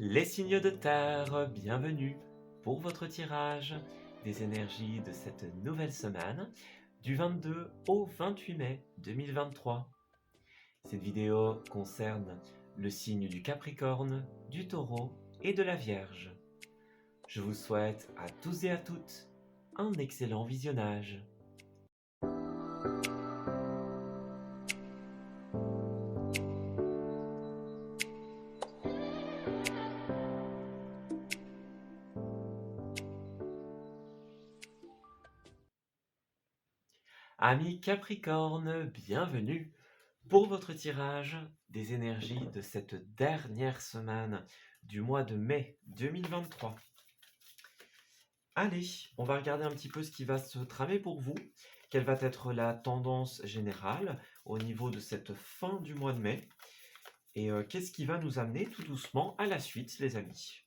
Les signes de terre, bienvenue pour votre tirage des énergies de cette nouvelle semaine du 22 au 28 mai 2023. Cette vidéo concerne le signe du Capricorne, du Taureau et de la Vierge. Je vous souhaite à tous et à toutes un excellent visionnage. Amis Capricorne, bienvenue pour votre tirage des énergies de cette dernière semaine du mois de mai 2023. Allez, on va regarder un petit peu ce qui va se tramer pour vous. Quelle va être la tendance générale au niveau de cette fin du mois de mai. Et qu'est-ce qui va nous amener tout doucement à la suite, les amis.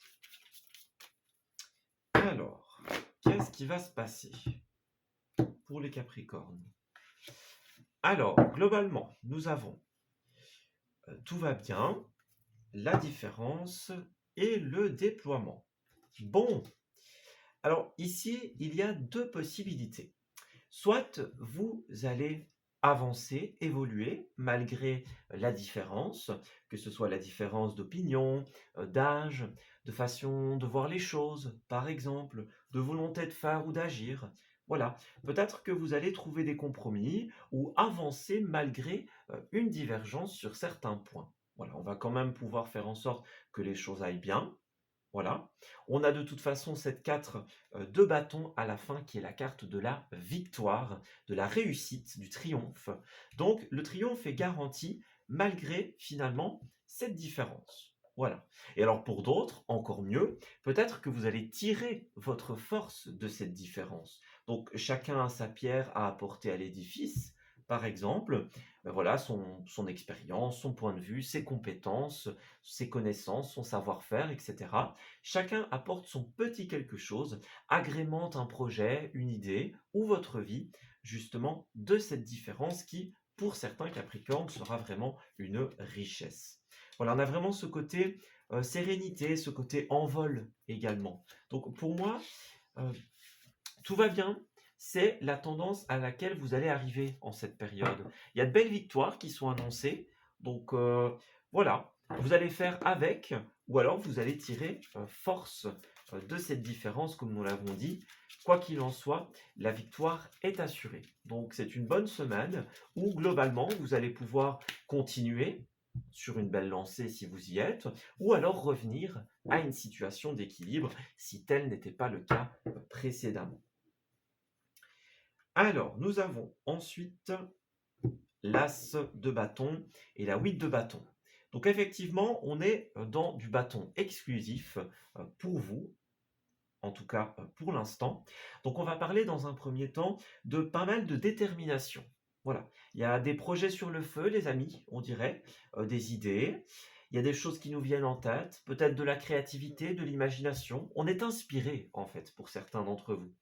Alors, qu'est-ce qui va se passer pour les Capricornes? Alors, globalement, nous avons tout va bien, la différence et le déploiement. Bon, alors ici, il y a deux possibilités. Soit vous allez avancer, évoluer malgré la différence, que ce soit la différence d'opinion, d'âge, de façon de voir les choses, par exemple, de volonté de faire ou d'agir. Voilà, peut-être que vous allez trouver des compromis ou avancer malgré une divergence sur certains points. Voilà, on va quand même pouvoir faire en sorte que les choses aillent bien. Voilà. On a de toute façon cette 4 de bâton à la fin qui est la carte de la victoire, de la réussite, du triomphe. Donc le triomphe est garanti malgré finalement cette différence. Voilà. Et alors pour d'autres, encore mieux, peut-être que vous allez tirer votre force de cette différence. Donc chacun a sa pierre à apporter à l'édifice. Par exemple, voilà son expérience, son point de vue, ses compétences, ses connaissances, son savoir-faire, etc. Chacun apporte son petit quelque chose, agrémente un projet, une idée ou votre vie, justement, de cette différence qui, pour certains Capricornes, sera vraiment une richesse. Voilà, on a vraiment ce côté sérénité, ce côté envol également. Donc pour moi, euh, tout va bien. C'est la tendance à laquelle vous allez arriver en cette période. Il y a de belles victoires qui sont annoncées. Donc voilà, vous allez faire avec, ou alors vous allez tirer force de cette différence, comme nous l'avons dit. Quoi qu'il en soit, la victoire est assurée. Donc c'est une bonne semaine où globalement vous allez pouvoir continuer sur une belle lancée si vous y êtes, ou alors revenir à une situation d'équilibre si tel n'était pas le cas précédemment. Alors, nous avons ensuite l'As de bâton et la 8 de bâton. Donc effectivement, on est dans du bâton exclusif pour vous, en tout cas pour l'instant. Donc on va parler dans un premier temps de pas mal de détermination. Voilà, il y a des projets sur le feu, les amis, on dirait, des idées. Il y a des choses qui nous viennent en tête, peut-être de la créativité, de l'imagination. On est inspiré, en fait, pour certains d'entre vous.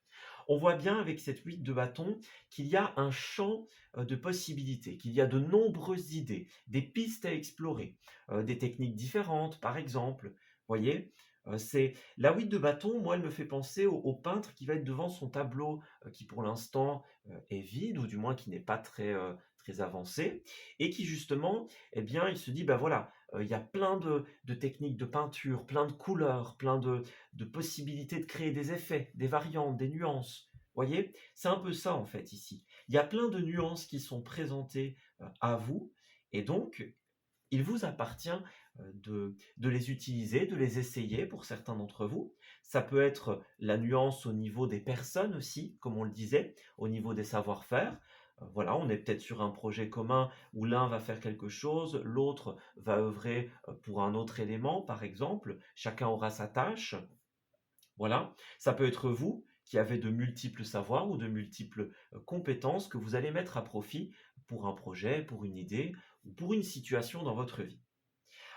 On voit bien avec cette 8 de bâton qu'il y a un champ de possibilités, qu'il y a de nombreuses idées, des pistes à explorer, des techniques différentes par exemple. Voyez, c'est la 8 de bâton, moi elle me fait penser au peintre qui va être devant son tableau qui pour l'instant est vide ou du moins qui n'est pas très avancé et qui justement, eh bien, il se dit, ben voilà, il y a plein de techniques de peinture, plein de couleurs, plein de possibilités de créer des effets, des variantes, des nuances. Voyez, c'est un peu ça en fait ici. Il y a plein de nuances qui sont présentées à vous et donc il vous appartient de les utiliser, de les essayer pour certains d'entre vous. Ça peut être la nuance au niveau des personnes aussi, comme on le disait, au niveau des savoir-faire. Voilà, on est peut-être sur un projet commun où l'un va faire quelque chose, l'autre va œuvrer pour un autre élément, par exemple. Chacun aura sa tâche. Voilà, ça peut être vous qui avez de multiples savoirs ou de multiples compétences que vous allez mettre à profit pour un projet, pour une idée ou pour une situation dans votre vie.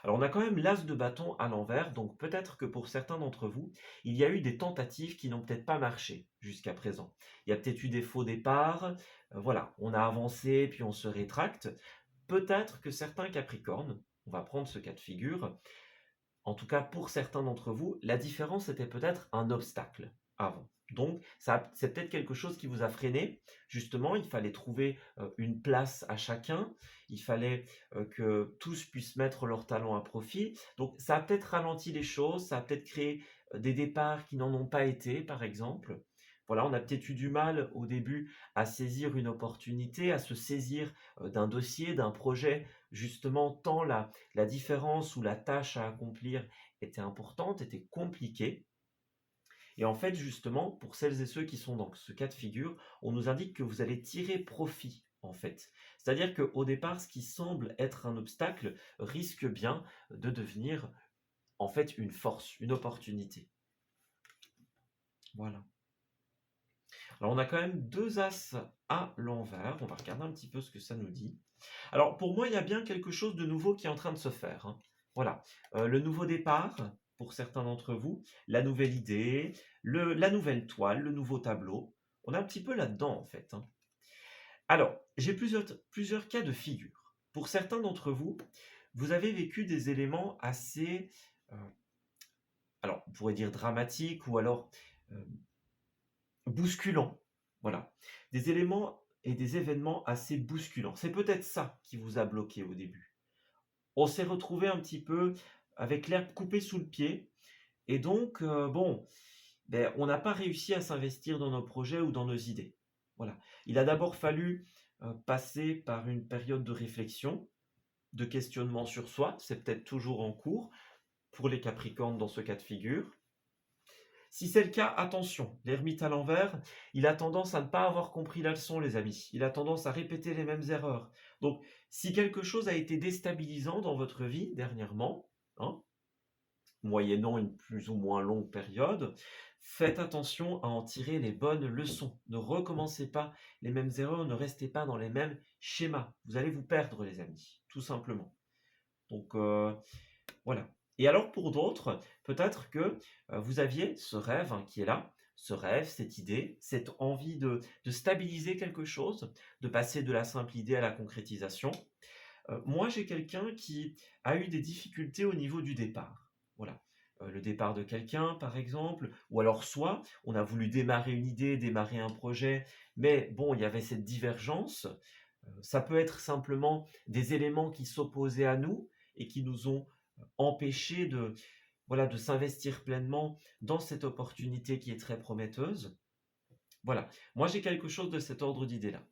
Alors on a quand même l'as de bâton à l'envers, donc peut-être que pour certains d'entre vous, il y a eu des tentatives qui n'ont peut-être pas marché jusqu'à présent. Il y a peut-être eu des faux départs, voilà, on a avancé puis on se rétracte. Peut-être que certains Capricornes, on va prendre ce cas de figure, en tout cas pour certains d'entre vous, la différence était peut-être un obstacle avant. Donc, c'est peut-être quelque chose qui vous a freiné. Justement, il fallait trouver une place à chacun. Il fallait que tous puissent mettre leur talent à profit. Donc, ça a peut-être ralenti les choses. Ça a peut-être créé des départs qui n'en ont pas été, par exemple. Voilà, on a peut-être eu du mal au début à saisir une opportunité, à se saisir d'un dossier, d'un projet, justement, tant la différence ou la tâche à accomplir était importante, était compliquée. Et en fait, justement, pour celles et ceux qui sont dans ce cas de figure, on nous indique que vous allez tirer profit, en fait. C'est-à-dire qu'au départ, ce qui semble être un obstacle risque bien de devenir, en fait, une force, une opportunité. Voilà. Alors, on a quand même 2 as à l'envers. On va regarder un petit peu ce que ça nous dit. Alors, pour moi, il y a bien quelque chose de nouveau qui est en train de se faire, hein. Voilà. Le nouveau départ, pour certains d'entre vous, la nouvelle idée, la nouvelle toile, le nouveau tableau. On est un petit peu là-dedans, en fait, hein. Alors, j'ai plusieurs cas de figure. Pour certains d'entre vous, vous avez vécu des éléments assez, euh, alors, on pourrait dire dramatiques ou alors euh, bousculants. Voilà. Des éléments et des événements assez bousculants. C'est peut-être ça qui vous a bloqué au début. On s'est retrouvé un petit peu avec l'herbe coupée sous le pied et donc bon, ben, on n'a pas réussi à s'investir dans nos projets ou dans nos idées. Voilà. Il a d'abord fallu passer par une période de réflexion, de questionnement sur soi, c'est peut-être toujours en cours pour les Capricornes dans ce cas de figure. Si c'est le cas, attention, l'ermite à l'envers, il a tendance à ne pas avoir compris la leçon, les amis. Il a tendance à répéter les mêmes erreurs. Donc, si quelque chose a été déstabilisant dans votre vie dernièrement, hein, moyennant une plus ou moins longue période, faites attention à en tirer les bonnes leçons. Ne recommencez pas les mêmes erreurs, ne restez pas dans les mêmes schémas. Vous allez vous perdre, les amis, tout simplement. Donc, voilà. Et alors pour d'autres, peut-être que vous aviez ce rêve hein, qui est là, ce rêve, cette idée, cette envie de stabiliser quelque chose, de passer de la simple idée à la concrétisation. Moi, j'ai quelqu'un qui a eu des difficultés au niveau du départ. Voilà. Le départ de quelqu'un, par exemple, ou alors soit on a voulu démarrer une idée, démarrer un projet, mais bon, il y avait cette divergence. Ça peut être simplement des éléments qui s'opposaient à nous et qui nous ont empêchés de, voilà, de s'investir pleinement dans cette opportunité qui est très prometteuse. Voilà. Moi, j'ai quelque chose de cet ordre d'idée-là.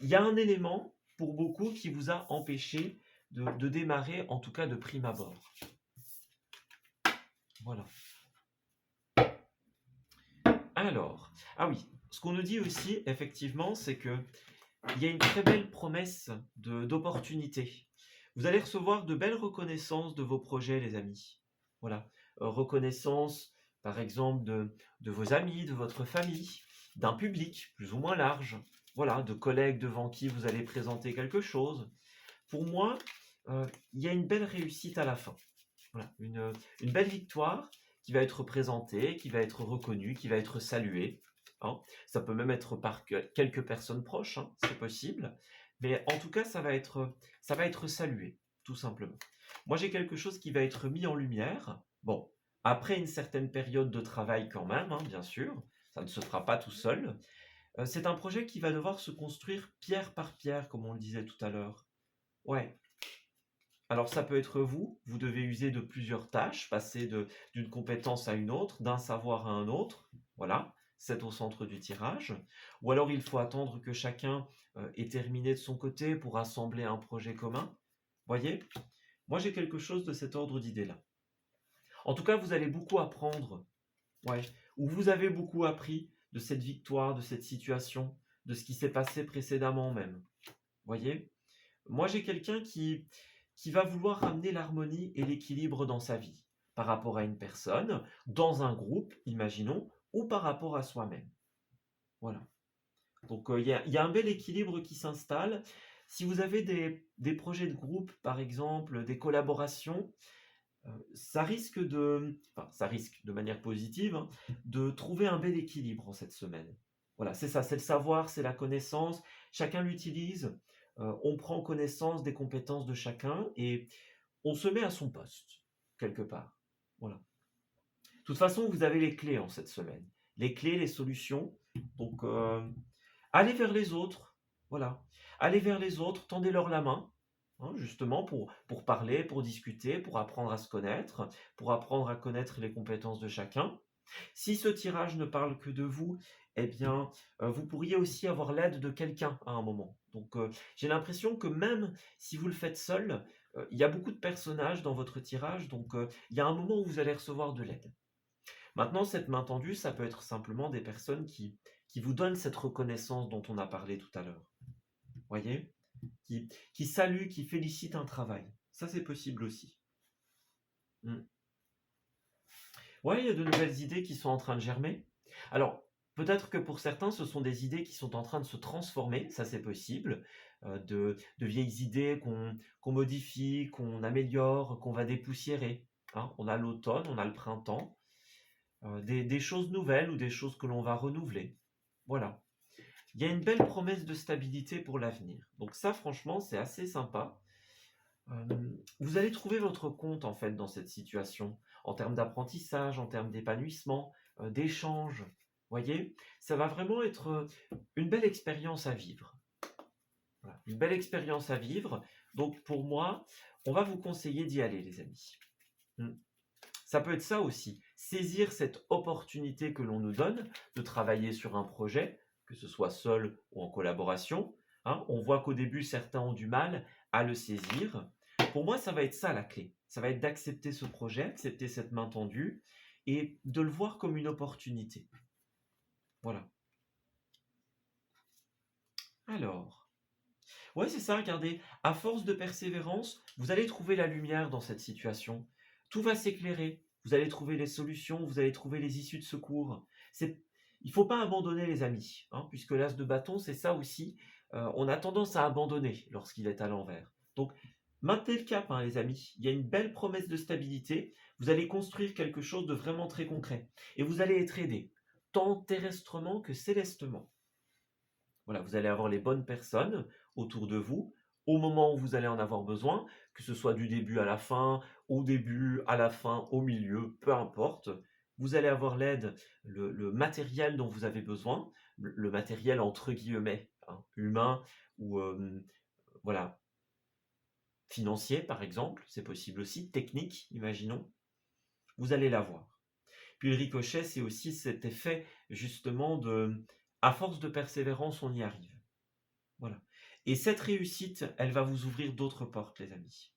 Il y a un élément, pour beaucoup, qui vous a empêché de démarrer, en tout cas de prime abord. Voilà. Alors, ah oui, ce qu'on nous dit aussi, effectivement, c'est que il y a une très belle promesse d'opportunité. Vous allez recevoir de belles reconnaissances de vos projets, les amis. Voilà. Reconnaissance, par exemple, de vos amis, de votre famille, d'un public plus ou moins large. Voilà, de collègues devant qui vous allez présenter quelque chose. Pour moi, il y a une belle réussite à la fin. Voilà, une belle victoire qui va être présentée, qui va être reconnue, qui va être saluée, hein. Ça peut même être par quelques personnes proches, hein, c'est possible. Mais en tout cas, ça va être salué, tout simplement. Moi, j'ai quelque chose qui va être mis en lumière. Bon, après une certaine période de travail quand même, hein, bien sûr. Ça ne se fera pas tout seul. C'est un projet qui va devoir se construire pierre par pierre, comme on le disait tout à l'heure. Ouais. Alors ça peut être vous, vous devez user de plusieurs tâches, passer d'une compétence à une autre, d'un savoir à un autre, voilà, c'est au centre du tirage. Ou alors il faut attendre que chacun ait terminé de son côté pour assembler un projet commun. Voyez? Moi j'ai quelque chose de cet ordre d'idée-là. En tout cas, vous allez beaucoup apprendre, ouais, ou vous avez beaucoup appris de cette victoire, de cette situation, de ce qui s'est passé précédemment même. Voyez? Moi, j'ai quelqu'un qui va vouloir ramener l'harmonie et l'équilibre dans sa vie, par rapport à une personne, dans un groupe, imaginons, ou par rapport à soi-même. Voilà. Donc, il y a un bel équilibre qui s'installe. Si vous avez des projets de groupe, par exemple, des collaborations, ça risque ça risque de manière positive, hein, de trouver un bel équilibre en cette semaine. Voilà, c'est ça, c'est le savoir, c'est la connaissance. Chacun l'utilise. On prend connaissance des compétences de chacun et on se met à son poste, quelque part. Voilà. De toute façon, vous avez les clés en cette semaine. Les clés, les solutions. Donc, allez vers les autres. Voilà. Allez vers les autres, tendez-leur la main, hein, justement, pour parler, pour discuter, pour apprendre à se connaître, pour apprendre à connaître les compétences de chacun. Si ce tirage ne parle que de vous, eh bien, vous pourriez aussi avoir l'aide de quelqu'un à un moment. Donc, j'ai l'impression que même si vous le faites seul, il y a beaucoup de personnages dans votre tirage, donc il y a un moment où vous allez recevoir de l'aide. Maintenant, cette main tendue, ça peut être simplement des personnes qui vous donnent cette reconnaissance dont on a parlé tout à l'heure. Voyez? Qui saluent, qui félicitent un travail. Ça, c'est possible aussi. Mm. Ouais, il y a de nouvelles idées qui sont en train de germer. Alors, peut-être que pour certains, ce sont des idées qui sont en train de se transformer, ça c'est possible, de vieilles idées qu'on modifie, qu'on améliore, qu'on va dépoussiérer, hein. On a l'automne, on a le printemps, des choses nouvelles ou des choses que l'on va renouveler. Voilà. Il y a une belle promesse de stabilité pour l'avenir. Donc ça, franchement, c'est assez sympa. Vous allez trouver votre compte en fait dans cette situation, en termes d'apprentissage, en termes d'épanouissement, d'échange. Voyez, ça va vraiment être une belle expérience à vivre. Voilà, une belle expérience à vivre. Donc pour moi, on va vous conseiller d'y aller, les amis. Hmm. Ça peut être ça aussi, saisir cette opportunité que l'on nous donne de travailler sur un projet, que ce soit seul ou en collaboration, hein. On voit qu'au début, certains ont du mal à le saisir. Pour moi, ça va être ça la clé. Ça va être d'accepter ce projet, accepter cette main tendue et de le voir comme une opportunité. Voilà. Alors, ouais, c'est ça, regardez. À force de persévérance, vous allez trouver la lumière dans cette situation. Tout va s'éclairer. Vous allez trouver les solutions, vous allez trouver les issues de secours. Il ne faut pas abandonner les amis, hein, puisque l'as de bâton, c'est ça aussi. On a tendance à abandonner lorsqu'il est à l'envers. Donc, maintenez le cap, hein, les amis. Il y a une belle promesse de stabilité. Vous allez construire quelque chose de vraiment très concret. Et vous allez être aidé, tant terrestrement que célestement. Voilà, vous allez avoir les bonnes personnes autour de vous au moment où vous allez en avoir besoin, que ce soit du début à la fin, au début, à la fin, au milieu, peu importe. Vous allez avoir l'aide, le matériel dont vous avez besoin, le matériel entre guillemets, hein, humain ou voilà, financier par exemple, c'est possible aussi, technique, imaginons, vous allez l'avoir. Puis le ricochet, c'est aussi cet effet justement de, à force de persévérance, on y arrive. Voilà. Et cette réussite, elle va vous ouvrir d'autres portes, les amis.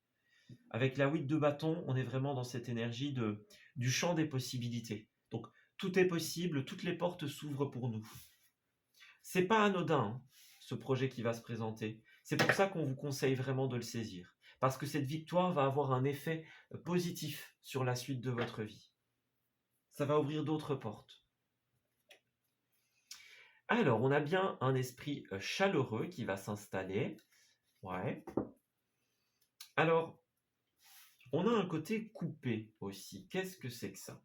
Avec la 8 de bâton, on est vraiment dans cette énergie du champ des possibilités. Donc, tout est possible, toutes les portes s'ouvrent pour nous. C'est pas anodin, hein, ce projet qui va se présenter. C'est pour ça qu'on vous conseille vraiment de le saisir. Parce que cette victoire va avoir un effet positif sur la suite de votre vie. Ça va ouvrir d'autres portes. Alors, on a bien un esprit chaleureux qui va s'installer. Ouais. Alors, on a un côté coupé aussi. Qu'est-ce que c'est que ça?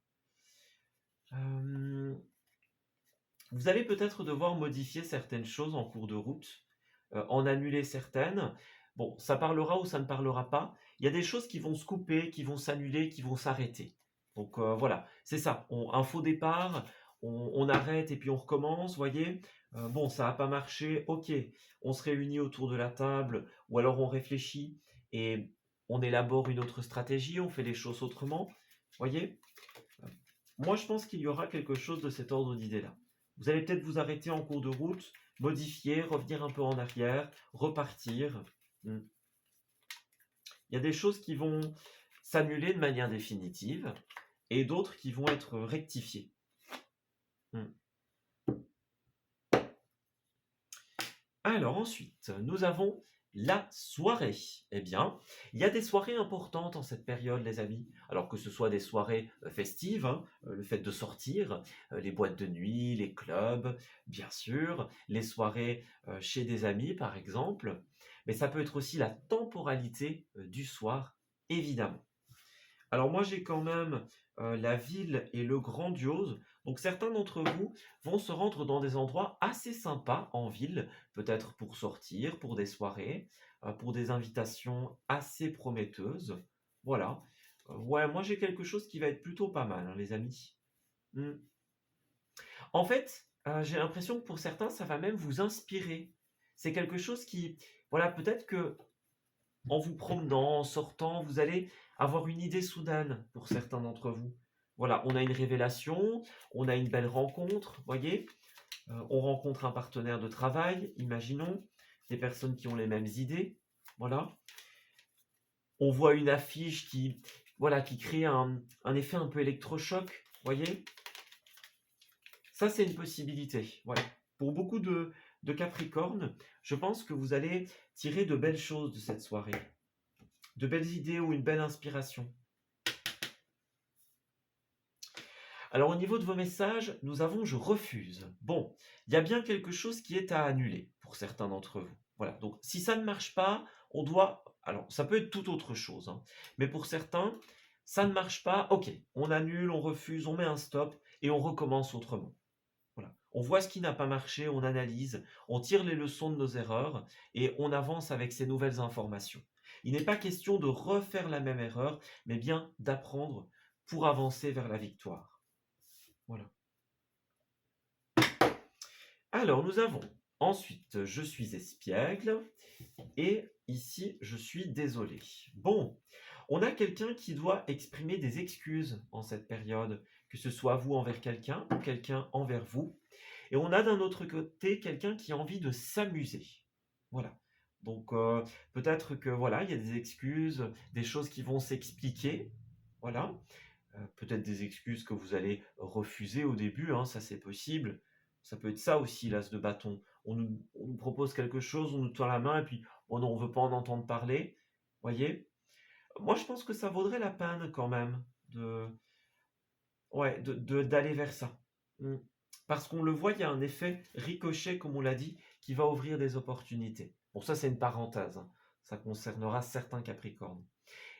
Vous allez peut-être devoir modifier certaines choses en cours de route, en annuler certaines. Bon, ça parlera ou ça ne parlera pas. Il y a des choses qui vont se couper, qui vont s'annuler, qui vont s'arrêter. Donc voilà, c'est ça. Un faux départ, on arrête et puis on recommence, voyez. Bon, ça n'a pas marché, ok. On se réunit autour de la table ou alors on réfléchit et on élabore une autre stratégie, on fait les choses autrement, voyez. Moi, je pense qu'il y aura quelque chose de cet ordre d'idée-là. Vous allez peut-être vous arrêter en cours de route, modifier, revenir un peu en arrière, repartir. Il y a des choses qui vont s'annuler de manière définitive et d'autres qui vont être rectifiées. Alors ensuite, nous avons la soirée. Eh bien, il y a des soirées importantes en cette période, les amis. Alors que ce soit des soirées festives, hein, le fait de sortir, les boîtes de nuit, les clubs, bien sûr, les soirées chez des amis, par exemple. Mais ça peut être aussi la temporalité du soir, évidemment. Alors moi, j'ai quand même la ville et le grandiose. Donc certains d'entre vous vont se rendre dans des endroits assez sympas en ville, peut-être pour sortir, pour des soirées, pour des invitations assez prometteuses. Voilà. Ouais, moi j'ai quelque chose qui va être plutôt pas mal, hein, les amis. Hmm. En fait, j'ai l'impression que pour certains, ça va même vous inspirer. C'est quelque chose qui, voilà, peut-être que en vous promenant, en sortant, vous allez avoir une idée soudaine pour certains d'entre vous. Voilà, on a une révélation, on a une belle rencontre, voyez. On rencontre un partenaire de travail, imaginons, des personnes qui ont les mêmes idées, voilà. On voit une affiche qui, voilà, qui crée un effet un peu électrochoc, voyez. Ça, c'est une possibilité, voilà. Pour beaucoup de Capricornes, je pense que vous allez tirer de belles choses de cette soirée, de belles idées ou une belle inspiration. Alors au niveau de vos messages, nous avons je refuse. Bon, il y a bien quelque chose qui est à annuler pour certains d'entre vous. Voilà, donc si ça ne marche pas, on doit... Alors ça peut être tout autre chose, hein. Mais pour certains, ça ne marche pas, ok, on annule, on refuse, on met un stop et on recommence autrement. Voilà. On voit ce qui n'a pas marché, on analyse, on tire les leçons de nos erreurs et on avance avec ces nouvelles informations. Il n'est pas question de refaire la même erreur, mais bien d'apprendre pour avancer vers la victoire. Voilà. Alors, nous avons ensuite, je suis espiègle, et ici, je suis désolé. Bon, on a quelqu'un qui doit exprimer des excuses en cette période, que ce soit vous envers quelqu'un ou quelqu'un envers vous. Et on a d'un autre côté quelqu'un qui a envie de s'amuser. Voilà. Donc, peut-être que voilà, il y a des excuses, des choses qui vont s'expliquer. Voilà. Peut-être des excuses que vous allez refuser au début, hein, ça c'est possible. Ça peut être ça aussi, l'as de bâton. On nous propose quelque chose, on nous tend la main et puis oh non, on ne veut pas en entendre parler. Voyez? Moi, je pense que ça vaudrait la peine quand même de, ouais, d'aller vers ça. Mm. Parce qu'on le voit, il y a un effet ricochet, comme on l'a dit, qui va ouvrir des opportunités. Bon, ça c'est une parenthèse, hein. Ça concernera certains Capricornes.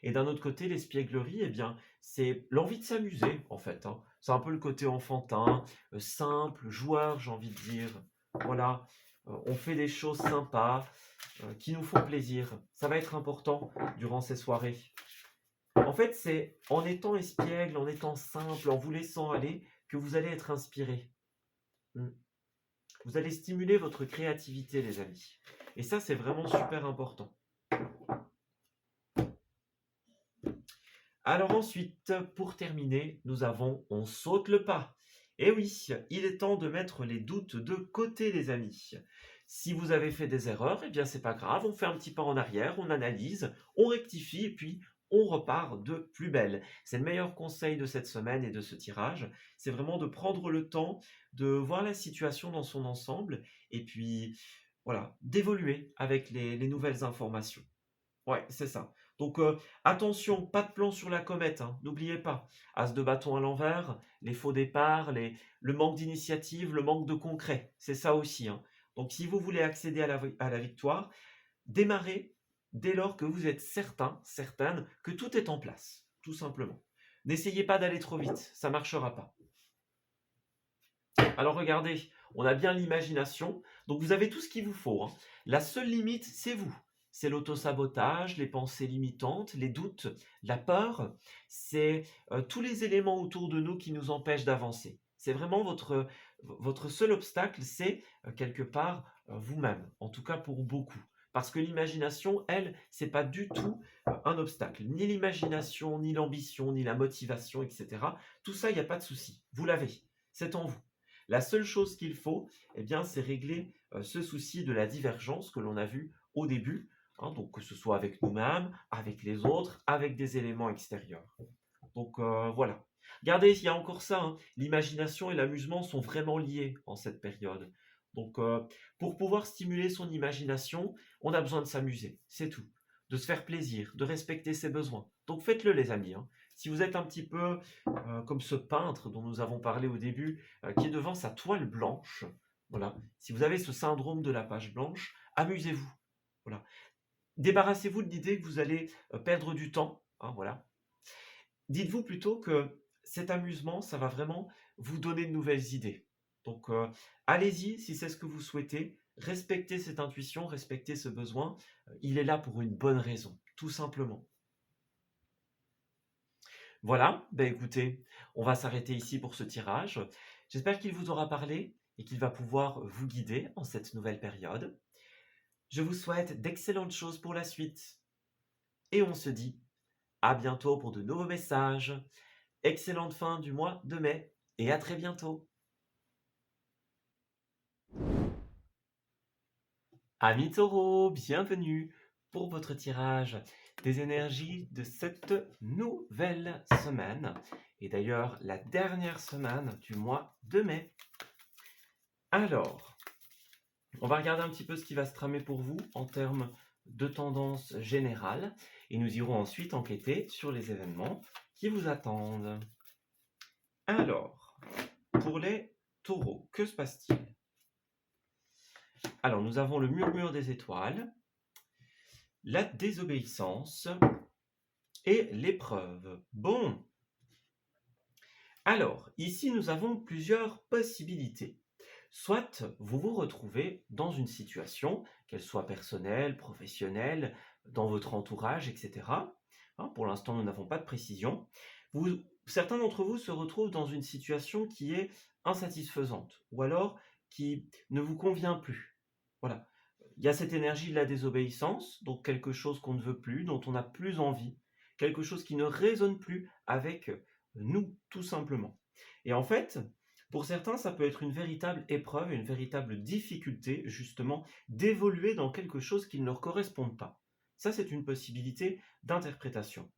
Et d'un autre côté, l'espièglerie, eh bien, c'est l'envie de s'amuser, en fait, hein. C'est un peu le côté enfantin, simple, joueur, j'ai envie de dire. Voilà, on fait des choses sympas, qui nous font plaisir. Ça va être important durant ces soirées. En fait, c'est en étant espiègle, en étant simple, en vous laissant aller, que vous allez être inspiré. Mm. Vous allez stimuler votre créativité, les amis. Et ça, c'est vraiment super important. Alors ensuite, pour terminer, nous avons on saute le pas. Et oui, il est temps de mettre les doutes de côté, les amis. Si vous avez fait des erreurs, eh bien c'est pas grave, on fait un petit pas en arrière, on analyse, on rectifie et puis on repart de plus belle. C'est le meilleur conseil de cette semaine et de ce tirage, c'est vraiment de prendre le temps de voir la situation dans son ensemble et puis voilà, d'évoluer avec les nouvelles informations. Ouais, c'est ça. Donc attention, pas de plan sur la comète, hein, n'oubliez pas. As de bâton à l'envers, les faux départs, le manque d'initiative, le manque de concret, c'est ça aussi, hein. Donc si vous voulez accéder à la victoire, démarrez dès lors que vous êtes certain, certaine que tout est en place, tout simplement. N'essayez pas d'aller trop vite, ça ne marchera pas. Alors regardez, on a bien l'imagination, donc vous avez tout ce qu'il vous faut, hein. La seule limite, c'est vous. C'est l'autosabotage, les pensées limitantes, les doutes, la peur. C'est tous les éléments autour de nous qui nous empêchent d'avancer. C'est vraiment votre seul obstacle, c'est quelque part vous-même, en tout cas pour beaucoup. Parce que l'imagination, elle, c'est pas du tout un obstacle. Ni l'imagination, ni l'ambition, ni la motivation, etc. Tout ça, il n'y a pas de souci. Vous l'avez. C'est en vous. La seule chose qu'il faut, eh bien, c'est régler ce souci de la divergence que l'on a vu au début, hein, donc que ce soit avec nous-mêmes, avec les autres, avec des éléments extérieurs. Donc voilà. Regardez, il y a encore ça, hein. L'imagination et l'amusement sont vraiment liés en cette période. Donc pour pouvoir stimuler son imagination, on a besoin de s'amuser, c'est tout. De se faire plaisir, de respecter ses besoins. Donc faites-le les amis, hein. Si vous êtes un petit peu comme ce peintre dont nous avons parlé au début, qui est devant sa toile blanche, voilà. Si vous avez ce syndrome de la page blanche, amusez-vous. Voilà. Débarrassez-vous de l'idée que vous allez perdre du temps, hein, voilà. Dites-vous plutôt que cet amusement, ça va vraiment vous donner de nouvelles idées. Donc, allez-y si c'est ce que vous souhaitez. Respectez cette intuition, respectez ce besoin. Il est là pour une bonne raison, tout simplement. Voilà, ben écoutez, on va s'arrêter ici pour ce tirage. J'espère qu'il vous aura parlé et qu'il va pouvoir vous guider en cette nouvelle période. Je vous souhaite d'excellentes choses pour la suite et on se dit à bientôt pour de nouveaux messages. Excellente fin du mois de mai et à très bientôt. Amis taureaux, bienvenue pour votre tirage des énergies de cette nouvelle semaine. Et d'ailleurs, la dernière semaine du mois de mai. Alors, on va regarder un petit peu ce qui va se tramer pour vous en termes de tendance générale. Et nous irons ensuite enquêter sur les événements qui vous attendent. Alors, pour les taureaux, que se passe-t-il? Alors, nous avons le murmure des étoiles, la désobéissance et l'épreuve. Bon. Alors, ici, nous avons plusieurs possibilités. Soit vous vous retrouvez dans une situation, qu'elle soit personnelle, professionnelle, dans votre entourage, etc. Pour l'instant, nous n'avons pas de précision. Certains d'entre vous se retrouvent dans une situation qui est insatisfaisante ou alors qui ne vous convient plus. Voilà. Il y a cette énergie de la désobéissance, donc quelque chose qu'on ne veut plus, dont on n'a plus envie, quelque chose qui ne résonne plus avec nous, tout simplement. Et en fait, pour certains, ça peut être une véritable épreuve, une véritable difficulté, justement, d'évoluer dans quelque chose qui ne leur correspond pas. Ça, c'est une possibilité d'interprétation.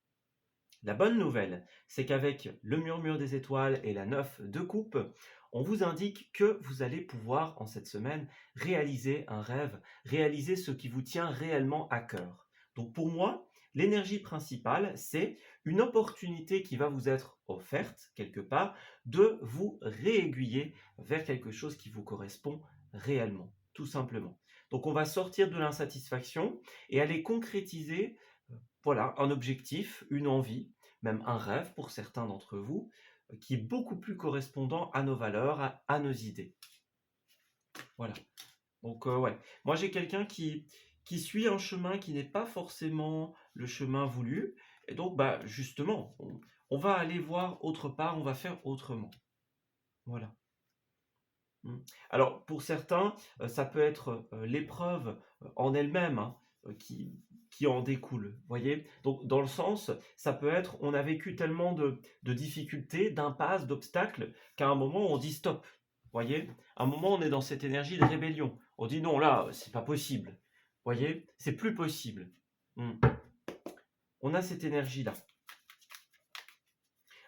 La bonne nouvelle, c'est qu'avec le murmure des étoiles et la 9 de coupe, on vous indique que vous allez pouvoir, en cette semaine, réaliser un rêve, réaliser ce qui vous tient réellement à cœur. Donc pour moi, l'énergie principale, c'est une opportunité qui va vous être offerte, quelque part, de vous réaiguiller vers quelque chose qui vous correspond réellement, tout simplement. Donc on va sortir de l'insatisfaction et aller concrétiser voilà, un objectif, une envie, même un rêve pour certains d'entre vous, qui est beaucoup plus correspondant à nos valeurs, à nos idées. Voilà. Donc ouais, moi j'ai quelqu'un qui suit un chemin qui n'est pas forcément le chemin voulu, et donc bah justement, on va aller voir autre part, on va faire autrement. Voilà. Alors pour certains, ça peut être, l'épreuve, en elle-même, hein, qui en découle, voyez? Donc dans le sens, ça peut être, on a vécu tellement de difficultés, d'impasses, d'obstacles, qu'à un moment on dit: «Stop», voyez? À un moment, on est dans cette énergie de rébellion. On dit: «Non, là, c'est pas possible», voyez? C'est plus possible. Mmh. On a cette énergie-là.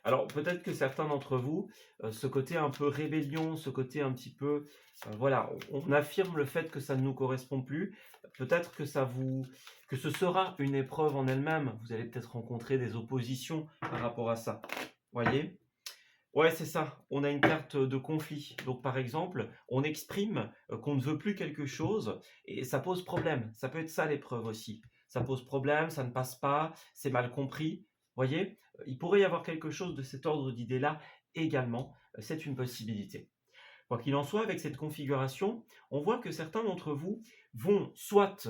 Alors peut-être que certains d'entre vous, ce côté un peu rébellion, ce côté un petit peu, voilà, on affirme le fait que ça ne nous correspond plus. Peut-être que ce sera une épreuve en elle-même. Vous allez peut-être rencontrer des oppositions par rapport à ça. Voyez? Ouais, c'est ça. On a une carte de conflit. Donc par exemple, on exprime, qu'on ne veut plus quelque chose et ça pose problème. Ça peut être ça l'épreuve aussi. Ça pose problème, ça ne passe pas, c'est mal compris. Voyez? Il pourrait y avoir quelque chose de cet ordre d'idées-là également, c'est une possibilité. Quoi qu'il en soit, avec cette configuration, on voit que certains d'entre vous vont soit,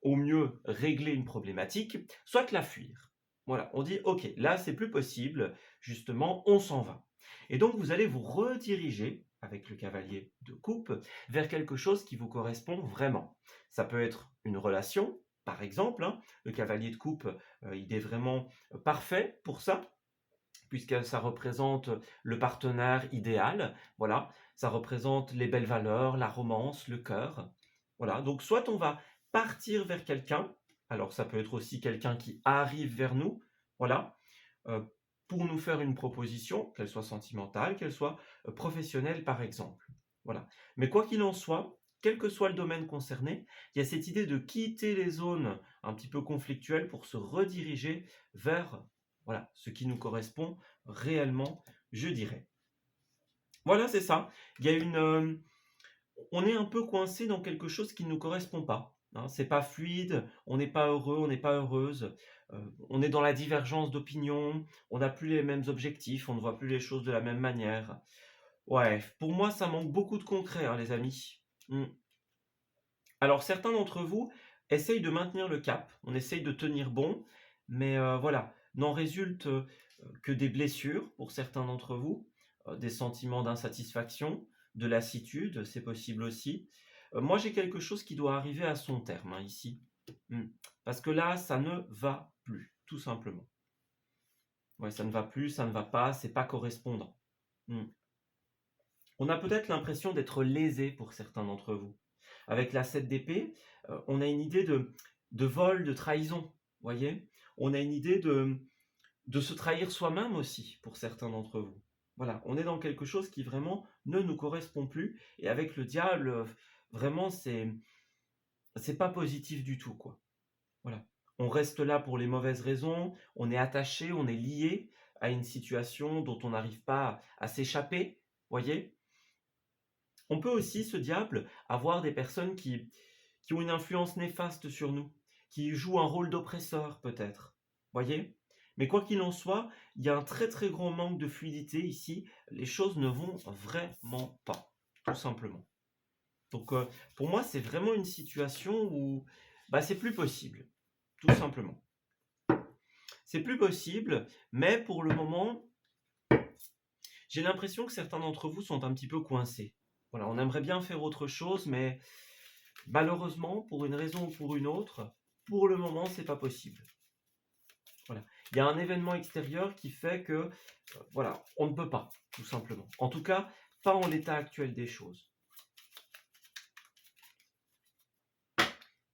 au mieux, régler une problématique, soit la fuir. Voilà, on dit: «OK, là, c'est plus possible, justement, on s'en va». Et donc vous allez vous rediriger, avec le cavalier de coupe, vers quelque chose qui vous correspond vraiment. Ça peut être une relation, par exemple, hein. Le cavalier de coupe, il est vraiment, parfait pour ça, puisque ça représente le partenaire idéal, voilà. Ça représente les belles valeurs, la romance, le cœur. Voilà, donc soit on va partir vers quelqu'un, alors ça peut être aussi quelqu'un qui arrive vers nous, voilà, heu, pour nous faire une proposition, qu'elle soit sentimentale, qu'elle soit, professionnelle par exemple. Voilà. Mais quoi qu'il en soit, quel que soit le domaine concerné, il y a cette idée de quitter les zones un petit peu conflictuelles pour se rediriger vers, voilà, ce qui nous correspond réellement, je dirais. Voilà, c'est ça. Il y a on est un peu coincé dans quelque chose qui ne nous correspond pas, hein. C'est pas fluide, on n'est pas heureux, on n'est pas heureuse, on est dans la divergence d'opinion, on n'a plus les mêmes objectifs, on ne voit plus les choses de la même manière. Ouais, pour moi, ça manque beaucoup de concret, hein, les amis. Mmh. Alors certains d'entre vous essayent de maintenir le cap, on essaye de tenir bon, mais voilà, n'en résulte, que des blessures pour certains d'entre vous, des sentiments d'insatisfaction, de lassitude, c'est possible aussi. Moi, j'ai quelque chose qui doit arriver à son terme, hein, ici. Parce que là, ça ne va plus, tout simplement. Ouais, ça ne va plus, ça ne va pas, c'est pas correspondant. On a peut-être l'impression d'être lésé pour certains d'entre vous. Avec la 7 d'épée, on a une idée de vol, de trahison, voyez? On a une idée de se trahir soi-même aussi pour certains d'entre vous. Voilà, on est dans quelque chose qui vraiment ne nous correspond plus. Et avec le diable, vraiment, c'est pas positif du tout, quoi. Voilà. On reste là pour les mauvaises raisons, on est attaché, on est lié à une situation dont on n'arrive pas à s'échapper, voyez? On peut aussi, ce diable, avoir des personnes qui ont une influence néfaste sur nous, qui jouent un rôle d'oppresseur peut-être, voyez? Mais quoi qu'il en soit, il y a un très très grand manque de fluidité ici, les choses ne vont vraiment pas, tout simplement. Donc pour moi, c'est vraiment une situation où c'est plus possible, tout simplement. C'est plus possible, mais pour le moment, j'ai l'impression que certains d'entre vous sont un petit peu coincés. Voilà, on aimerait bien faire autre chose, mais malheureusement, pour une raison ou pour une autre, pour le moment, c'est pas possible. Voilà. Il y a un événement extérieur qui fait que, voilà, on ne peut pas, tout simplement. En tout cas, pas en l'état actuel des choses.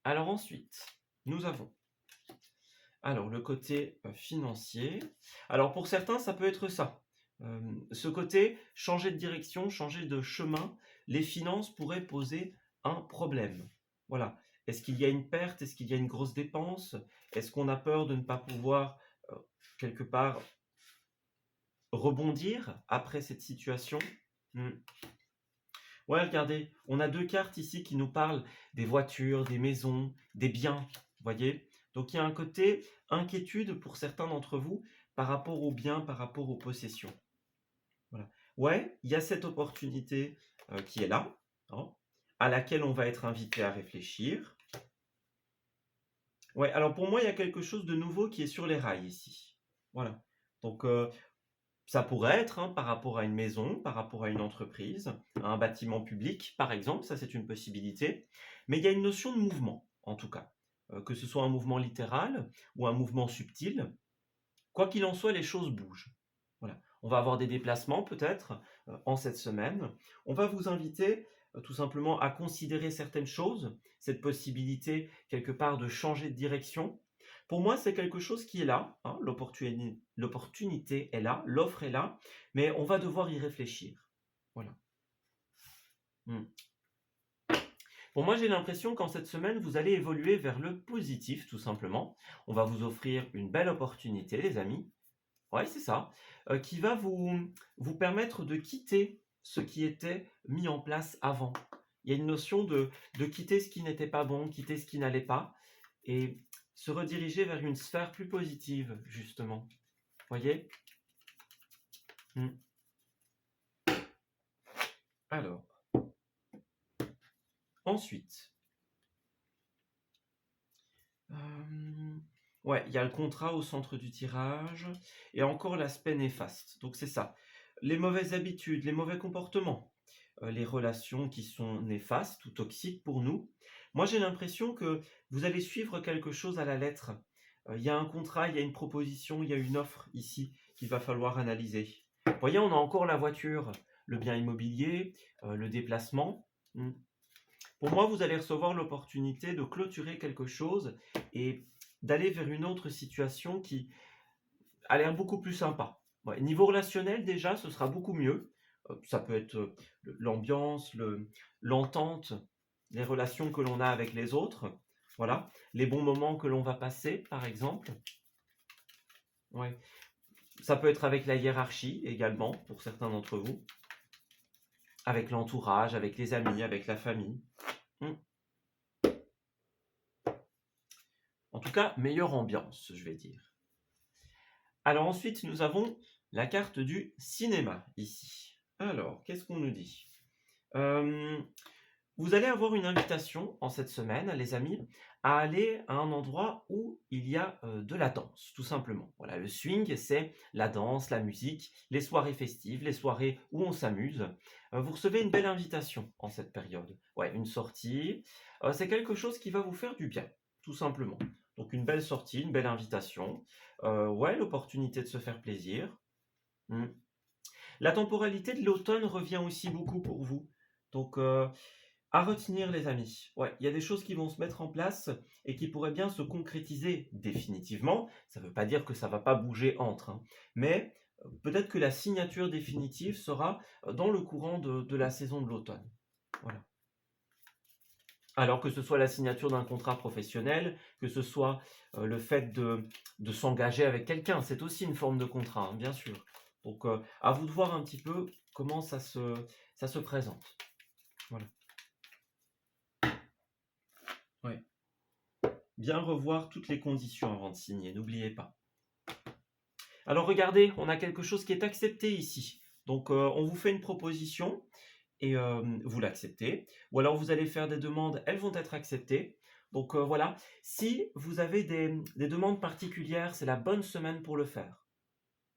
Alors ensuite, nous avons le côté financier. Alors pour certains, ça peut être ça. Ce côté, changer de direction, changer de chemin, les finances pourraient poser un problème. Voilà. Est-ce qu'il y a une perte? Est-ce qu'il y a une grosse dépense? Est-ce qu'on a peur de ne pas pouvoir, quelque part, rebondir après cette situation? Ouais, regardez, on a 2 cartes ici qui nous parlent des voitures, des maisons, des biens, voyez? Donc il y a un côté inquiétude pour certains d'entre vous par rapport aux biens, par rapport aux possessions. Voilà. Ouais, il y a cette opportunité qui est là, hein, à laquelle on va être invité à réfléchir. Ouais, alors pour moi, il y a quelque chose de nouveau qui est sur les rails ici. Voilà. Donc ça pourrait être par rapport à une maison, par rapport à une entreprise, à un bâtiment public, par exemple, ça c'est une possibilité. Mais il y a une notion de mouvement, en tout cas. Que ce soit un mouvement littéral ou un mouvement subtil, quoi qu'il en soit, les choses bougent. Voilà. On va avoir des déplacements peut-être en cette semaine. On va vous inviter tout simplement à considérer certaines choses, cette possibilité quelque part de changer de direction. Pour moi, c'est quelque chose qui est là, hein, l'opportunité est là, l'offre est là, mais on va devoir y réfléchir. Voilà. Pour moi, j'ai l'impression qu'en cette semaine, vous allez évoluer vers le positif, tout simplement. On va vous offrir une belle opportunité, les amis. Ouais, c'est ça. Qui va vous permettre de quitter ce qui était mis en place avant. Il y a une notion de quitter ce qui n'était pas bon, quitter ce qui n'allait pas, et se rediriger vers une sphère plus positive, justement. Voyez? Alors, ensuite, ouais, il y a le contrat au centre du tirage, et encore l'aspect néfaste. Donc c'est ça. Les mauvaises habitudes, les mauvais comportements, les relations qui sont néfastes ou toxiques pour nous. Moi, j'ai l'impression que vous allez suivre quelque chose à la lettre. Il y a un contrat, il y a une proposition, il y a une offre ici qu'il va falloir analyser. Vous voyez, on a encore la voiture, le bien immobilier, le déplacement. Pour moi, vous allez recevoir l'opportunité de clôturer quelque chose et d'aller vers une autre situation qui a l'air beaucoup plus sympa. Ouais, niveau relationnel, déjà, ce sera beaucoup mieux. Ça peut être l'ambiance, l'entente, les relations que l'on a avec les autres. Voilà, les bons moments que l'on va passer, par exemple. Ouais. Ça peut être avec la hiérarchie également, pour certains d'entre vous. Avec l'entourage, avec les amis, avec la famille. En tout cas, meilleure ambiance, je vais dire. Alors ensuite, nous avons la carte du cinéma ici. Alors, qu'est-ce qu'on nous dit? Vous allez avoir une invitation en cette semaine, les amis, à aller à un endroit où il y a de la danse, tout simplement. Voilà, le swing, c'est la danse, la musique, les soirées festives, les soirées où on s'amuse. Vous recevez une belle invitation en cette période. Ouais, une sortie, c'est quelque chose qui va vous faire du bien, tout simplement. Donc une belle sortie, une belle invitation. Ouais, l'opportunité de se faire plaisir. Mmh. La temporalité de l'automne revient aussi beaucoup pour vous. Donc, à retenir les amis. Ouais, il y a des choses qui vont se mettre en place et qui pourraient bien se concrétiser définitivement. Ça ne veut pas dire que ça va pas bouger entre, hein. Mais, peut-être que la signature définitive sera, dans le courant de la saison de l'automne. Voilà. Alors que ce soit la signature d'un contrat professionnel, que ce soit, le fait de s'engager avec quelqu'un, c'est aussi une forme de contrat, hein, bien sûr. Donc, à vous de voir un petit peu comment ça se présente. Voilà. Ouais. Bien revoir toutes les conditions avant de signer, n'oubliez pas. Alors regardez, on a quelque chose qui est accepté ici. Donc, on vous fait une proposition et vous l'acceptez. Ou alors vous allez faire des demandes, elles vont être acceptées. Donc, voilà. Si vous avez des demandes particulières, c'est la bonne semaine pour le faire.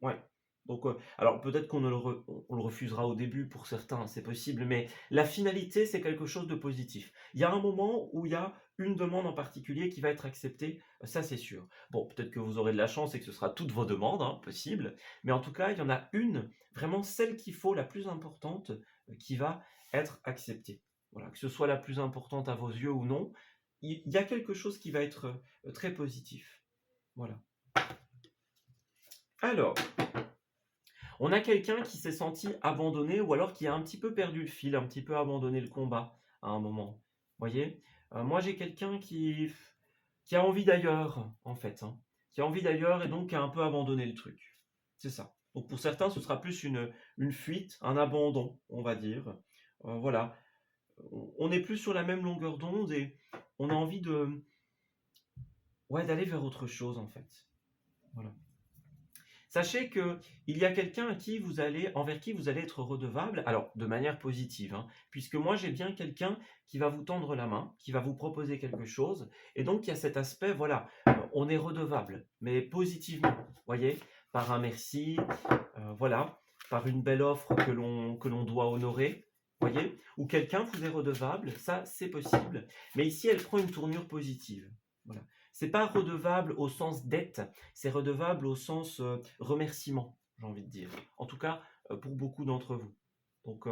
Ouais. Donc, alors peut-être qu'on ne on le refusera au début pour certains, c'est possible, mais la finalité, c'est quelque chose de positif. Il y a un moment où il y a une demande en particulier qui va être acceptée, ça c'est sûr. Bon, peut-être que vous aurez de la chance et que ce sera toutes vos demandes, hein, possible, mais en tout cas, il y en a une, vraiment celle qu'il faut, la plus importante, qui va être acceptée. Voilà, que ce soit la plus importante à vos yeux ou non, il y a quelque chose qui va être, très positif. Voilà. Alors on a quelqu'un qui s'est senti abandonné ou alors qui a un petit peu perdu le fil, un petit peu abandonné le combat à un moment. Vous voyez? Moi j'ai quelqu'un qui a envie d'ailleurs, en fait, hein. Qui a envie d'ailleurs et donc qui a un peu abandonné le truc. C'est ça. Donc pour certains, ce sera plus une fuite, un abandon, on va dire. Voilà. On est plus sur la même longueur d'onde et on a envie ouais, d'aller vers autre chose, en fait. Voilà. Sachez que il y a quelqu'un envers qui vous allez être redevable, alors de manière positive, hein, puisque moi j'ai bien quelqu'un qui va vous tendre la main, qui va vous proposer quelque chose, et donc il y a cet aspect, voilà, on est redevable, mais positivement, voyez, par un merci, voilà, par une belle offre que l'on doit honorer, voyez, ou quelqu'un vous est redevable, ça c'est possible, mais ici elle prend une tournure positive. Voilà. C'est pas redevable au sens dette, c'est redevable au sens remerciement, j'ai envie de dire. En tout cas, pour beaucoup d'entre vous. Donc,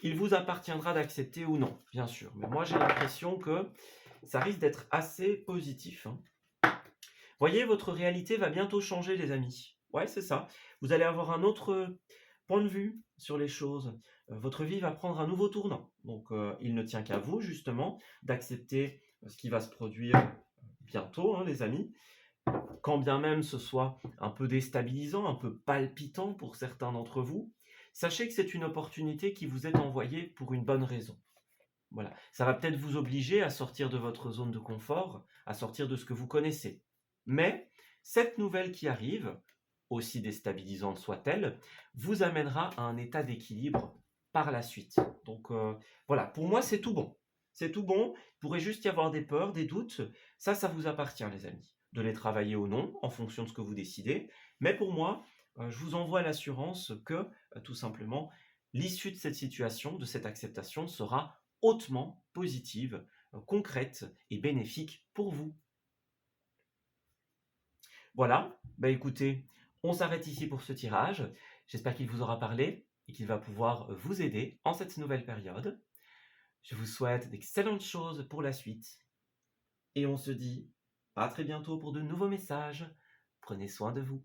il vous appartiendra d'accepter ou non, bien sûr. Mais moi, j'ai l'impression que ça risque d'être assez positif, hein. Voyez, votre réalité va bientôt changer, les amis. Ouais, c'est ça. Vous allez avoir un autre point de vue sur les choses. Votre vie va prendre un nouveau tournant. Donc, il ne tient qu'à vous, justement, d'accepter ce qui va se produire bientôt, hein, les amis. Quand bien même ce soit un peu déstabilisant, un peu palpitant pour certains d'entre vous, sachez que c'est une opportunité qui vous est envoyée pour une bonne raison. Voilà. Ça va peut-être vous obliger à sortir de votre zone de confort, à sortir de ce que vous connaissez. Mais cette nouvelle qui arrive, aussi déstabilisante soit-elle, vous amènera à un état d'équilibre par la suite. Donc, voilà, pour moi c'est tout bon. C'est tout bon, il pourrait juste y avoir des peurs, des doutes, ça vous appartient les amis, de les travailler ou non, en fonction de ce que vous décidez. Mais pour moi, je vous envoie l'assurance que, tout simplement, l'issue de cette situation, de cette acceptation, sera hautement positive, concrète et bénéfique pour vous. Voilà, bah écoutez, on s'arrête ici pour ce tirage. J'espère qu'il vous aura parlé et qu'il va pouvoir vous aider en cette nouvelle période. Je vous souhaite d'excellentes choses pour la suite et on se dit à très bientôt pour de nouveaux messages. Prenez soin de vous.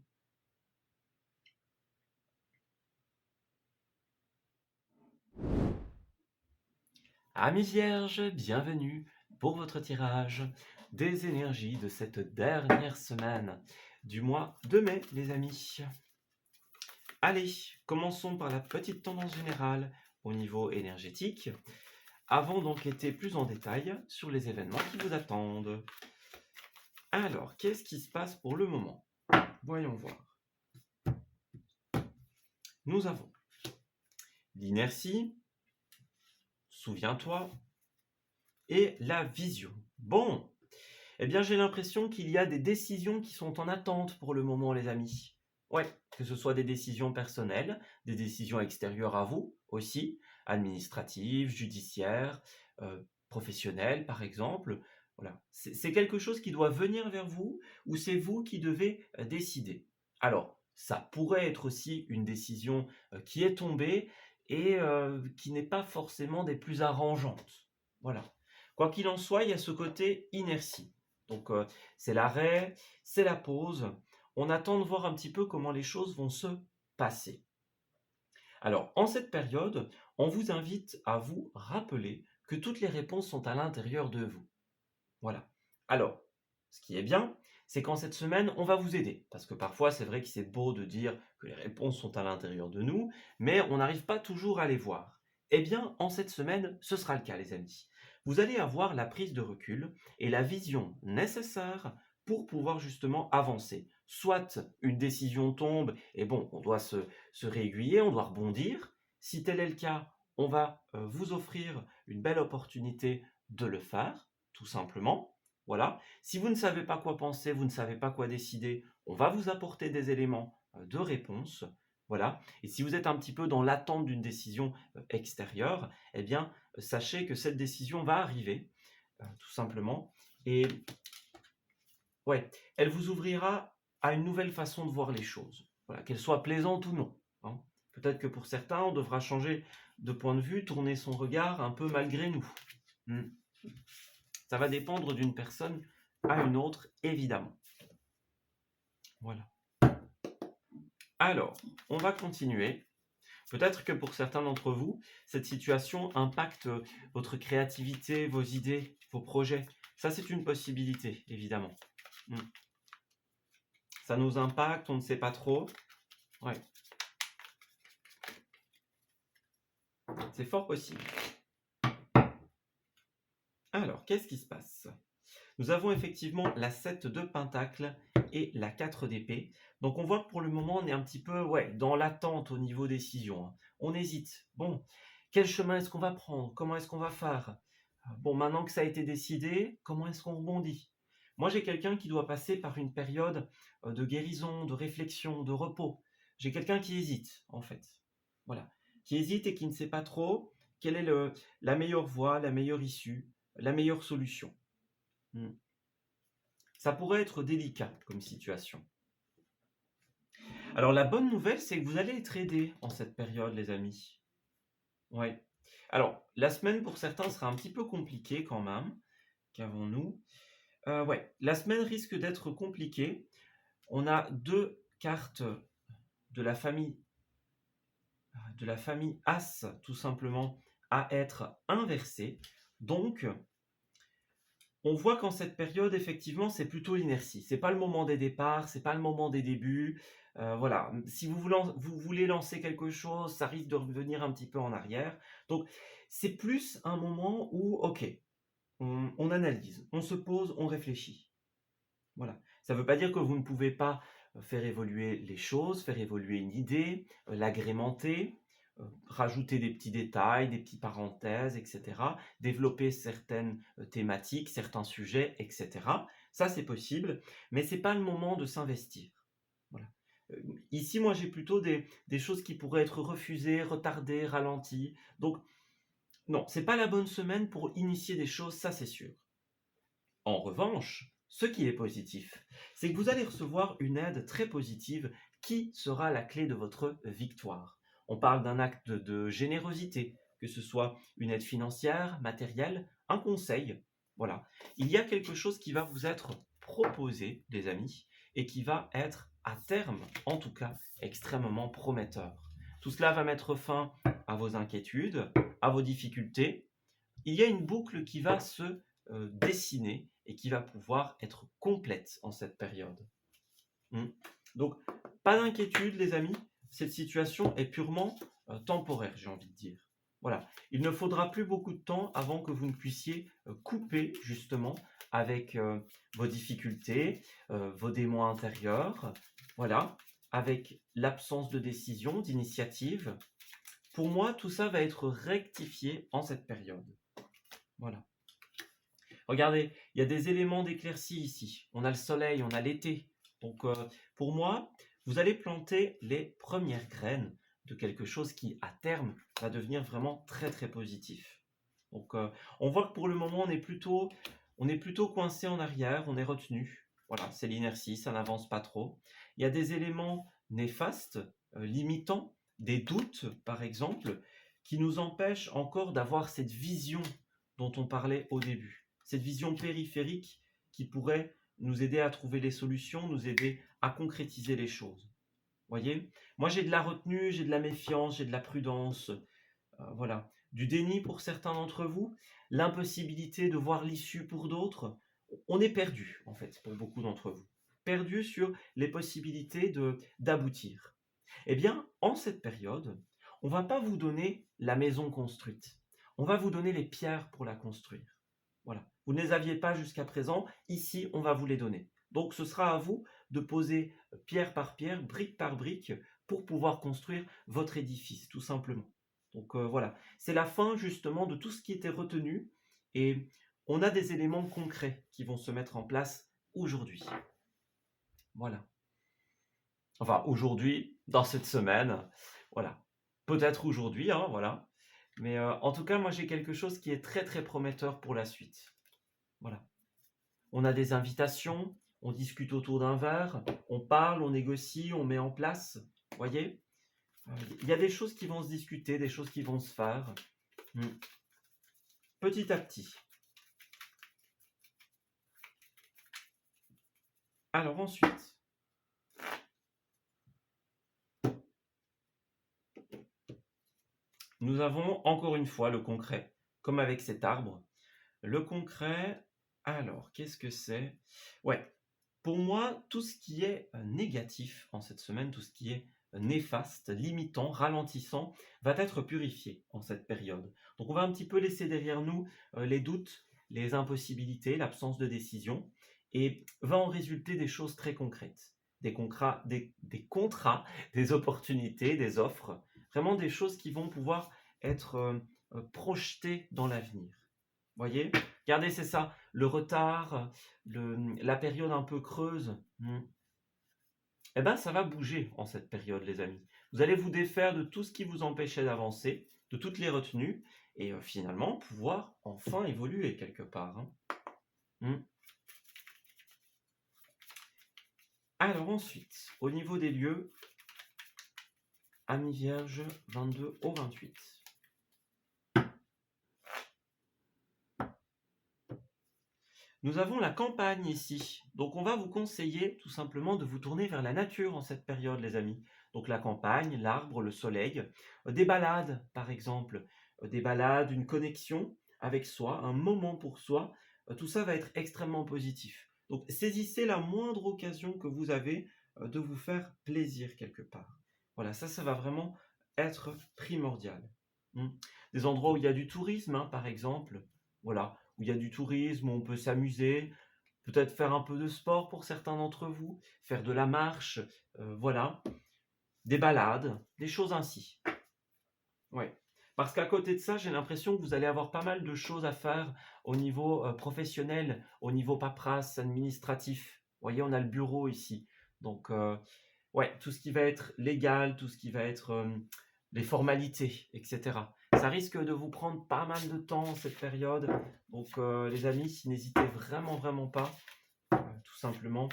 Amis vierges, bienvenue pour votre tirage des énergies de cette dernière semaine du mois de mai, les amis. Allez, commençons par la petite tendance générale au niveau énergétique, avant d'enquêter plus en détail sur les événements qui vous attendent. Alors, qu'est-ce qui se passe pour le moment? Voyons voir. Nous avons l'inertie, souviens-toi, et la vision. Bon, Eh bien, j'ai l'impression qu'il y a des décisions qui sont en attente pour le moment, les amis. Ouais, que ce soit des décisions personnelles, des décisions extérieures à vous aussi, administratives, judiciaires, professionnelles, par exemple. Voilà, c'est quelque chose qui doit venir vers vous ou c'est vous qui devez décider. Alors, ça pourrait être aussi une décision qui est tombée et qui n'est pas forcément des plus arrangeantes. Voilà. Quoi qu'il en soit, il y a ce côté inertie. Donc, c'est l'arrêt, c'est la pause. On attend de voir un petit peu comment les choses vont se passer. Alors, en cette période, on vous invite à vous rappeler que toutes les réponses sont à l'intérieur de vous. Voilà. Alors, ce qui est bien, c'est qu'en cette semaine, on va vous aider. Parce que parfois, c'est vrai que c'est beau de dire que les réponses sont à l'intérieur de nous, mais on n'arrive pas toujours à les voir. Eh bien, en cette semaine, ce sera le cas, les amis. Vous allez avoir la prise de recul et la vision nécessaire pour pouvoir justement avancer. Soit une décision tombe et bon, on doit se réaiguiller, on doit rebondir. Si tel est le cas, on va vous offrir une belle opportunité de le faire, tout simplement. Voilà. Si vous ne savez pas quoi penser, vous ne savez pas quoi décider, on va vous apporter des éléments de réponse. Voilà. Et si vous êtes un petit peu dans l'attente d'une décision extérieure, eh bien, sachez que cette décision va arriver, tout simplement. Et ouais, elle vous ouvrira à une nouvelle façon de voir les choses. Voilà, qu'elle soit plaisante ou non, hein. Peut-être que pour certains, on devra changer de point de vue, tourner son regard un peu malgré nous. Ça va dépendre d'une personne à une autre, évidemment. Voilà. Alors, on va continuer. Peut-être que pour certains d'entre vous, cette situation impacte votre créativité, vos idées, vos projets. Ça, c'est une possibilité, évidemment. Ça nous impacte, on ne sait pas trop. Ouais. C'est fort possible. Alors, qu'est-ce qui se passe? Nous avons effectivement la 7 de Pentacle et la 4 d'épée. Donc on voit que pour le moment, on est un petit peu dans l'attente au niveau décision. On hésite. Bon, quel chemin est-ce qu'on va prendre? Comment est-ce qu'on va faire? Bon, maintenant que ça a été décidé, comment est-ce qu'on rebondit? Moi, j'ai quelqu'un qui doit passer par une période de guérison, de réflexion, de repos. J'ai quelqu'un qui hésite, en fait. Voilà. Qui hésite et qui ne sait pas trop quelle est la meilleure voie, la meilleure issue, la meilleure solution. Ça pourrait être délicat comme situation. Alors la bonne nouvelle, c'est que vous allez être aidés en cette période, les amis. Ouais. Alors, la semaine pour certains sera un petit peu compliquée quand même. Qu'avons-nous? Ouais, la semaine risque d'être compliquée. On a 2 cartes de la famille As, tout simplement, à être inversées. Donc, on voit qu'en cette période, effectivement, c'est plutôt l'inertie. C'est pas le moment des départs, c'est pas le moment des débuts. Voilà. Si vous voulez lancer quelque chose, ça risque de revenir un petit peu en arrière. Donc, c'est plus un moment où, ok, on analyse, on se pose, on réfléchit. Voilà. Ça ne veut pas dire que vous ne pouvez pas faire évoluer les choses, faire évoluer une idée, l'agrémenter, rajouter des petits détails, des petites parenthèses, etc. Développer certaines thématiques, certains sujets, etc. Ça, c'est possible, mais ce n'est pas le moment de s'investir. Voilà. Ici, moi, j'ai plutôt des choses qui pourraient être refusées, retardées, ralenties. Donc, non, ce n'est pas la bonne semaine pour initier des choses, ça, c'est sûr. En revanche, ce qui est positif, c'est que vous allez recevoir une aide très positive qui sera la clé de votre victoire. On parle d'un acte de générosité, que ce soit une aide financière, matérielle, un conseil. Voilà. Il y a quelque chose qui va vous être proposé, les amis, et qui va être, à terme, en tout cas, extrêmement prometteur. Tout cela va mettre fin à vos inquiétudes, à vos difficultés. Il y a une boucle qui va se dessiner et qui va pouvoir être complète en cette période. Donc, pas d'inquiétude, les amis. Cette situation est purement temporaire, j'ai envie de dire. Voilà. Il ne faudra plus beaucoup de temps avant que vous ne puissiez couper, justement, avec vos difficultés, vos démons intérieurs. Voilà. Avec l'absence de décision, d'initiative. Pour moi, tout ça va être rectifié en cette période. Voilà. Regardez, il y a des éléments d'éclaircie ici. On a le soleil, on a l'été. Donc, pour moi, vous allez planter les premières graines de quelque chose qui, à terme, va devenir vraiment très, très positif. Donc, on voit que pour le moment, on est plutôt coincé en arrière, on est retenu. Voilà, c'est l'inertie, ça n'avance pas trop. Il y a des éléments néfastes, limitants, des doutes, par exemple, qui nous empêchent encore d'avoir cette vision dont on parlait au début. Cette vision périphérique qui pourrait nous aider à trouver les solutions, nous aider à concrétiser les choses. Voyez? Moi, j'ai de la retenue, j'ai de la méfiance, j'ai de la prudence, voilà. Du déni pour certains d'entre vous, l'impossibilité de voir l'issue pour d'autres. On est perdu, en fait, pour beaucoup d'entre vous. Perdu sur les possibilités d'aboutir. Eh bien, en cette période, on ne va pas vous donner la maison construite. On va vous donner les pierres pour la construire. Voilà. Vous ne les aviez pas jusqu'à présent. Ici, on va vous les donner. Donc, ce sera à vous de poser pierre par pierre, brique par brique, pour pouvoir construire votre édifice, tout simplement. Donc, voilà. C'est la fin, justement, de tout ce qui était retenu. Et on a des éléments concrets qui vont se mettre en place aujourd'hui. Voilà. Enfin, aujourd'hui, dans cette semaine, voilà. Peut-être aujourd'hui, hein, voilà. Mais en tout cas, moi, j'ai quelque chose qui est très, très prometteur pour la suite. Voilà. On a des invitations, on discute autour d'un verre, on parle, on négocie, on met en place. Vous voyez? Il y a des choses qui vont se discuter, des choses qui vont se faire. Petit à petit. Alors ensuite, nous avons encore une fois le concret, comme avec cet arbre. Le concret, alors, qu'est-ce que c'est? Ouais, pour moi, tout ce qui est négatif en cette semaine, tout ce qui est néfaste, limitant, ralentissant, va être purifié en cette période. Donc on va un petit peu laisser derrière nous les doutes, les impossibilités, l'absence de décision, et va en résulter des choses très concrètes. Des contrats, des opportunités, des offres, vraiment des choses qui vont pouvoir être projetées dans l'avenir. Voyez? Regardez, c'est ça, le retard, la période un peu creuse. Eh ben, ça va bouger en cette période, les amis. Vous allez vous défaire de tout ce qui vous empêchait d'avancer, de toutes les retenues, et finalement pouvoir enfin évoluer quelque part. Alors ensuite, au niveau des lieux, Amis Vierge, 22 au 28. Nous avons la campagne ici, donc on va vous conseiller tout simplement de vous tourner vers la nature en cette période, les amis. Donc la campagne, l'arbre, le soleil, des balades par exemple, des balades, une connexion avec soi, un moment pour soi, tout ça va être extrêmement positif. Donc saisissez la moindre occasion que vous avez de vous faire plaisir quelque part. Voilà, ça va vraiment être primordial. Des endroits où il y a du tourisme, hein, par exemple, voilà, où il y a du tourisme, où on peut s'amuser, peut-être faire un peu de sport pour certains d'entre vous, faire de la marche, voilà, des balades, des choses ainsi. Ouais. Parce qu'à côté de ça, j'ai l'impression que vous allez avoir pas mal de choses à faire au niveau professionnel, au niveau paperasse, administratif. Vous voyez, on a le bureau ici. Donc, ouais, tout ce qui va être légal, tout ce qui va être les formalités, etc. Ça risque de vous prendre pas mal de temps cette période. Donc, les amis, n'hésitez vraiment, vraiment pas, tout simplement,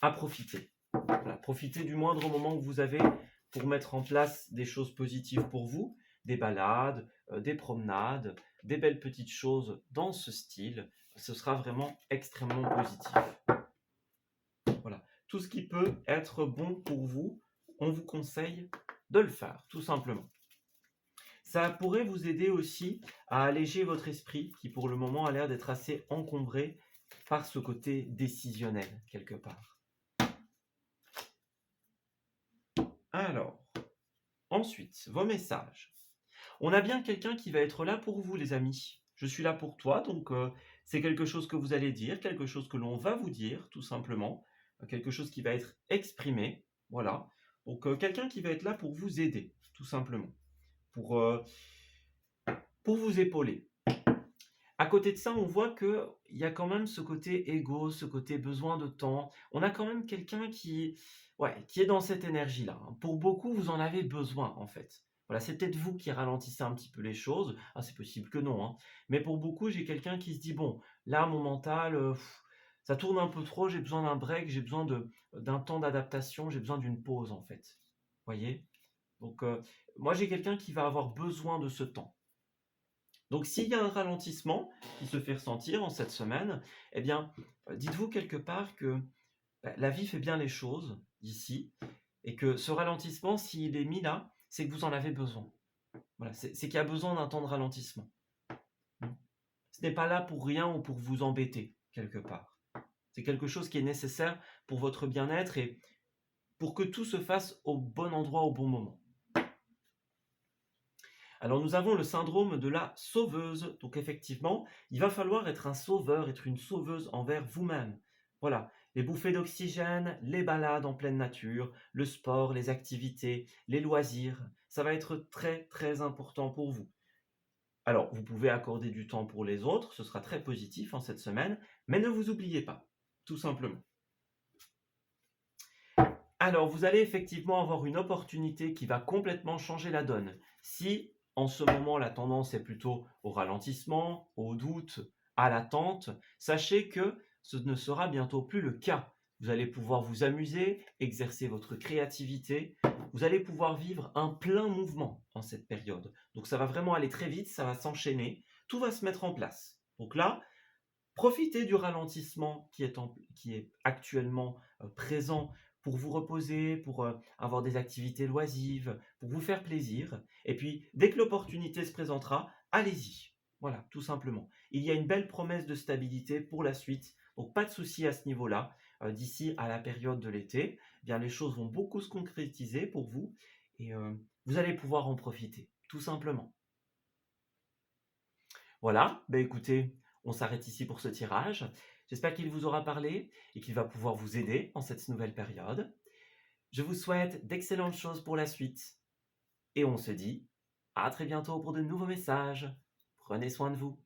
à profiter. Voilà, profitez du moindre moment que vous avez pour mettre en place des choses positives pour vous, des balades, des promenades, des belles petites choses dans ce style. Ce sera vraiment extrêmement positif. Voilà, tout ce qui peut être bon pour vous, on vous conseille de le faire, tout simplement. Ça pourrait vous aider aussi à alléger votre esprit, qui pour le moment a l'air d'être assez encombré par ce côté décisionnel, quelque part. Alors, ensuite, vos messages. On a bien quelqu'un qui va être là pour vous, les amis. Je suis là pour toi, donc c'est quelque chose que vous allez dire, quelque chose que l'on va vous dire, tout simplement. Quelque chose qui va être exprimé, voilà. Donc quelqu'un qui va être là pour vous aider, tout simplement. Pour vous épauler. À côté de ça, on voit qu'il y a quand même ce côté égo, ce côté besoin de temps. On a quand même quelqu'un qui, ouais, qui est dans cette énergie-là, hein. Pour beaucoup, vous en avez besoin, en fait. Voilà, c'est peut-être vous qui ralentissez un petit peu les choses. Ah, c'est possible que non, hein. Mais pour beaucoup, j'ai quelqu'un qui se dit, bon, là, mon mental, ça tourne un peu trop, j'ai besoin d'un break, j'ai besoin d'un temps d'adaptation, j'ai besoin d'une pause, en fait. Voyez? Donc, moi, j'ai quelqu'un qui va avoir besoin de ce temps. Donc, s'il y a un ralentissement qui se fait ressentir en cette semaine, eh bien, dites-vous quelque part que la vie fait bien les choses ici et que ce ralentissement, s'il est mis là, c'est que vous en avez besoin. Voilà, c'est qu'il y a besoin d'un temps de ralentissement. Ce n'est pas là pour rien ou pour vous embêter, quelque part. C'est quelque chose qui est nécessaire pour votre bien-être et pour que tout se fasse au bon endroit, au bon moment. Alors nous avons le syndrome de la sauveuse. Donc effectivement, il va falloir être un sauveur, être une sauveuse envers vous-même. Voilà, les bouffées d'oxygène, les balades en pleine nature, le sport, les activités, les loisirs, ça va être très très important pour vous. Alors, vous pouvez accorder du temps pour les autres, ce sera très positif en cette semaine, mais ne vous oubliez pas, tout simplement. Alors, vous allez effectivement avoir une opportunité qui va complètement changer la donne. Si en ce moment la tendance est plutôt au ralentissement, au doute, à l'attente, sachez que ce ne sera bientôt plus le cas. Vous allez pouvoir vous amuser, exercer votre créativité, vous allez pouvoir vivre un plein mouvement en cette période. Donc ça va vraiment aller très vite, ça va s'enchaîner, tout va se mettre en place. Donc là, profitez du ralentissement qui est actuellement présent pour vous reposer, pour avoir des activités loisives, pour vous faire plaisir. Et puis, dès que l'opportunité se présentera, allez-y. Voilà, tout simplement. Il y a une belle promesse de stabilité pour la suite, donc pas de souci à ce niveau-là. D'ici à la période de l'été, eh bien les choses vont beaucoup se concrétiser pour vous et vous allez pouvoir en profiter, tout simplement. Voilà, bah écoutez, on s'arrête ici pour ce tirage. J'espère qu'il vous aura parlé et qu'il va pouvoir vous aider en cette nouvelle période. Je vous souhaite d'excellentes choses pour la suite et on se dit à très bientôt pour de nouveaux messages. Prenez soin de vous.